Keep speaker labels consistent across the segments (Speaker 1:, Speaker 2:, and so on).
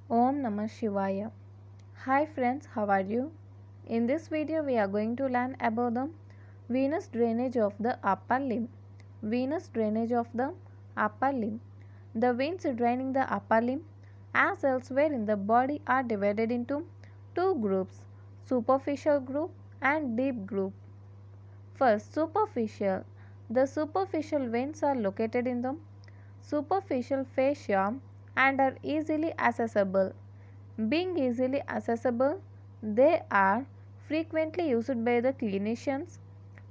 Speaker 1: Om Namah Shivaya. Hi friends, how are you? In this video we are going to learn about the venous drainage of the upper limb. Venous drainage of the upper limb. The veins draining the upper limb as elsewhere in the body are divided into two groups, superficial group and deep group. First, superficial. The superficial veins are located in the superficial fascia and are easily accessible. Being easily accessible, they are frequently used by the clinicians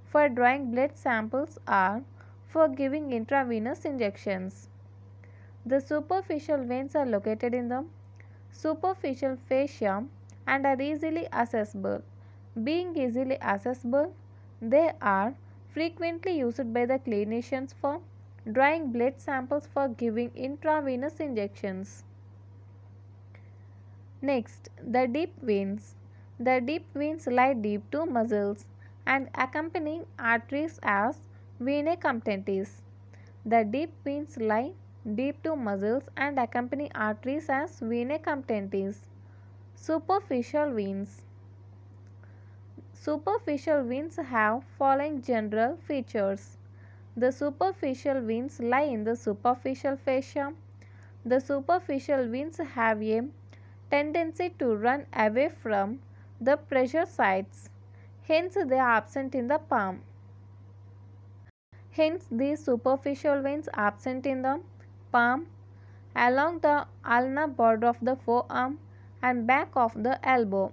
Speaker 1: for drawing blood samples or for giving intravenous injections. The superficial veins are located in the superficial fascia and are easily accessible. Being easily accessible, they are frequently used by the clinicians for drawing blood samples for giving intravenous injections. Next, the deep veins. The deep veins lie deep to muscles and accompanying arteries as venae comptentis. The deep veins lie deep to muscles and accompany arteries as venae comptentis. Superficial veins. Superficial veins have following general features. The superficial veins lie in the superficial fascia. The superficial veins have a tendency to run away from the pressure sites. Hence, they are absent in the palm. Hence, these superficial veins absent in the palm, along the ulnar border of the forearm and back of the elbow.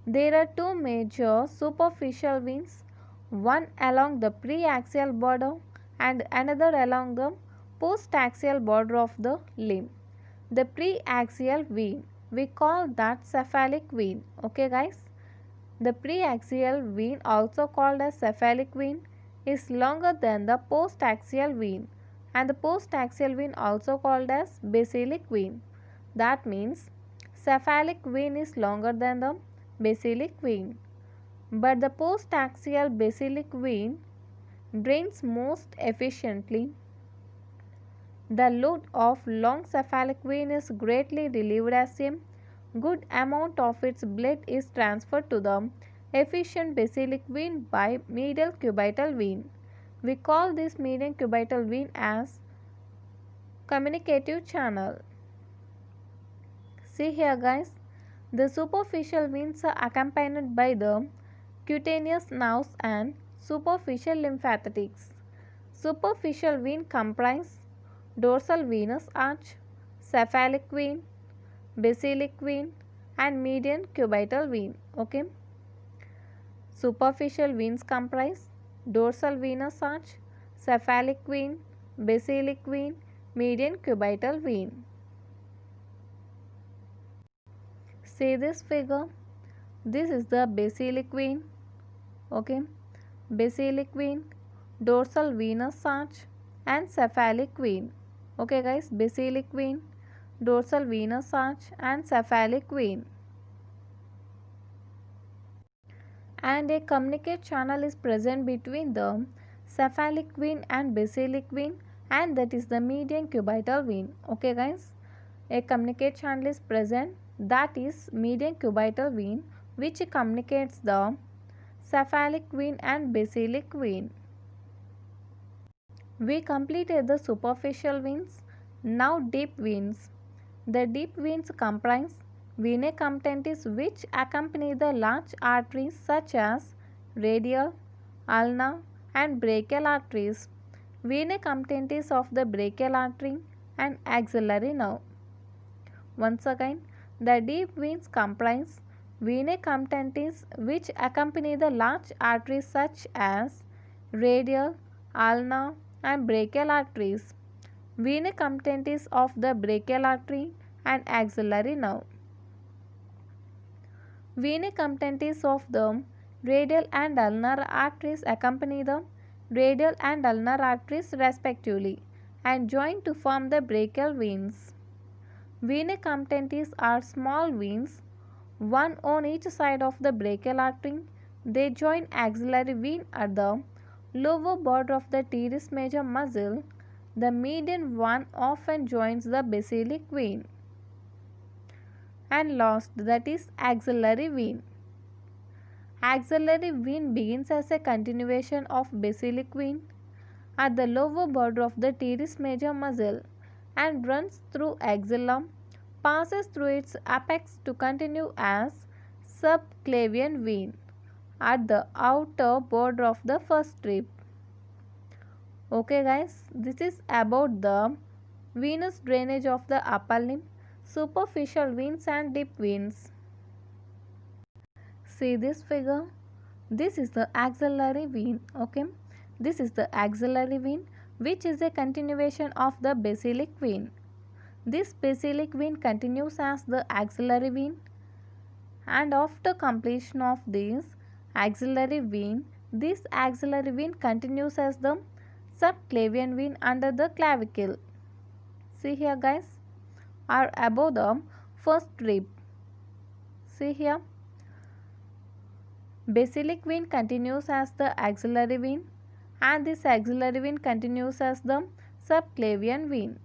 Speaker 1: There are two major superficial veins, one along the preaxial border and another along the postaxial border of the limb. The preaxial vein, we call that cephalic vein. Okay guys, the preaxial vein, also called as cephalic vein, is longer than the postaxial vein, and the postaxial vein also called as basilic vein. That means cephalic vein is longer than the basilic vein, but the postaxial basilic vein drains most efficiently. The load of long cephalic vein is greatly relieved as a good amount of its blood is transferred to the efficient basilic vein by medial cubital vein. We call this medial cubital vein as communicative channel. See here guys, the superficial veins are accompanied by the cutaneous nerves and superficial lymphatics. Superficial vein comprise dorsal venous arch, cephalic vein, basilic vein and median cubital vein. Okay. Superficial veins comprise dorsal venous arch, cephalic vein, basilic vein, median cubital vein. See this figure. This is the basilic vein. Okay. Basilic vein, dorsal venous arch and cephalic vein. Okay guys, basilic vein, dorsal venous arch and cephalic vein. And a communicate channel is present between the cephalic vein and basilic vein, and that is the median cubital vein. Okay guys, a communicate channel is present, that is median cubital vein, which communicates the cephalic vein and basilic vein. We completed the superficial veins. Now deep veins. The deep veins comprise venae comptentis which accompany the large arteries such as radial, ulnar and brachial arteries. Venae comptentis of the brachial artery and axillary nerve. Once again, the deep veins comprise venae comptentis which accompany the large arteries such as radial, ulnar and brachial arteries. Venae comptentis of the brachial artery and axillary nerve. Venae comptentis of the radial and ulnar arteries accompany the radial and ulnar arteries respectively and join to form the brachial veins. Venae comptentis are small veins, one on each side of the brachial artery. They join axillary vein at the lower border of the teres major muscle. The median one often joins the basilic vein. and last, that is axillary vein. Axillary vein begins as a continuation of basilic vein at the lower border of the teres major muscle and runs through axillum, passes through its apex to continue as subclavian vein at the outer border of the first rib. Okay guys, this is about the venous drainage of the upper limb, superficial veins and deep veins. See this figure? This is the axillary vein. Okay, this is the axillary vein, which is a continuation of the basilic vein. This basilic vein continues as the axillary vein, and after completion of this axillary vein continues as the subclavian vein under the clavicle. See here guys, are above the first rib. See here, basilic vein continues as the axillary vein and this axillary vein continues as the subclavian vein.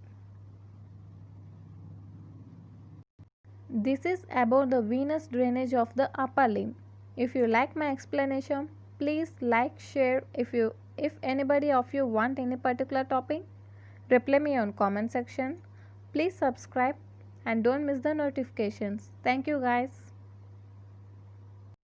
Speaker 1: This is about the venous drainage of the upper limb. If you like my explanation, please like, share. If anybody of you want any particular topic, reply me on comment section. Please subscribe and don't miss the notifications. Thank you guys.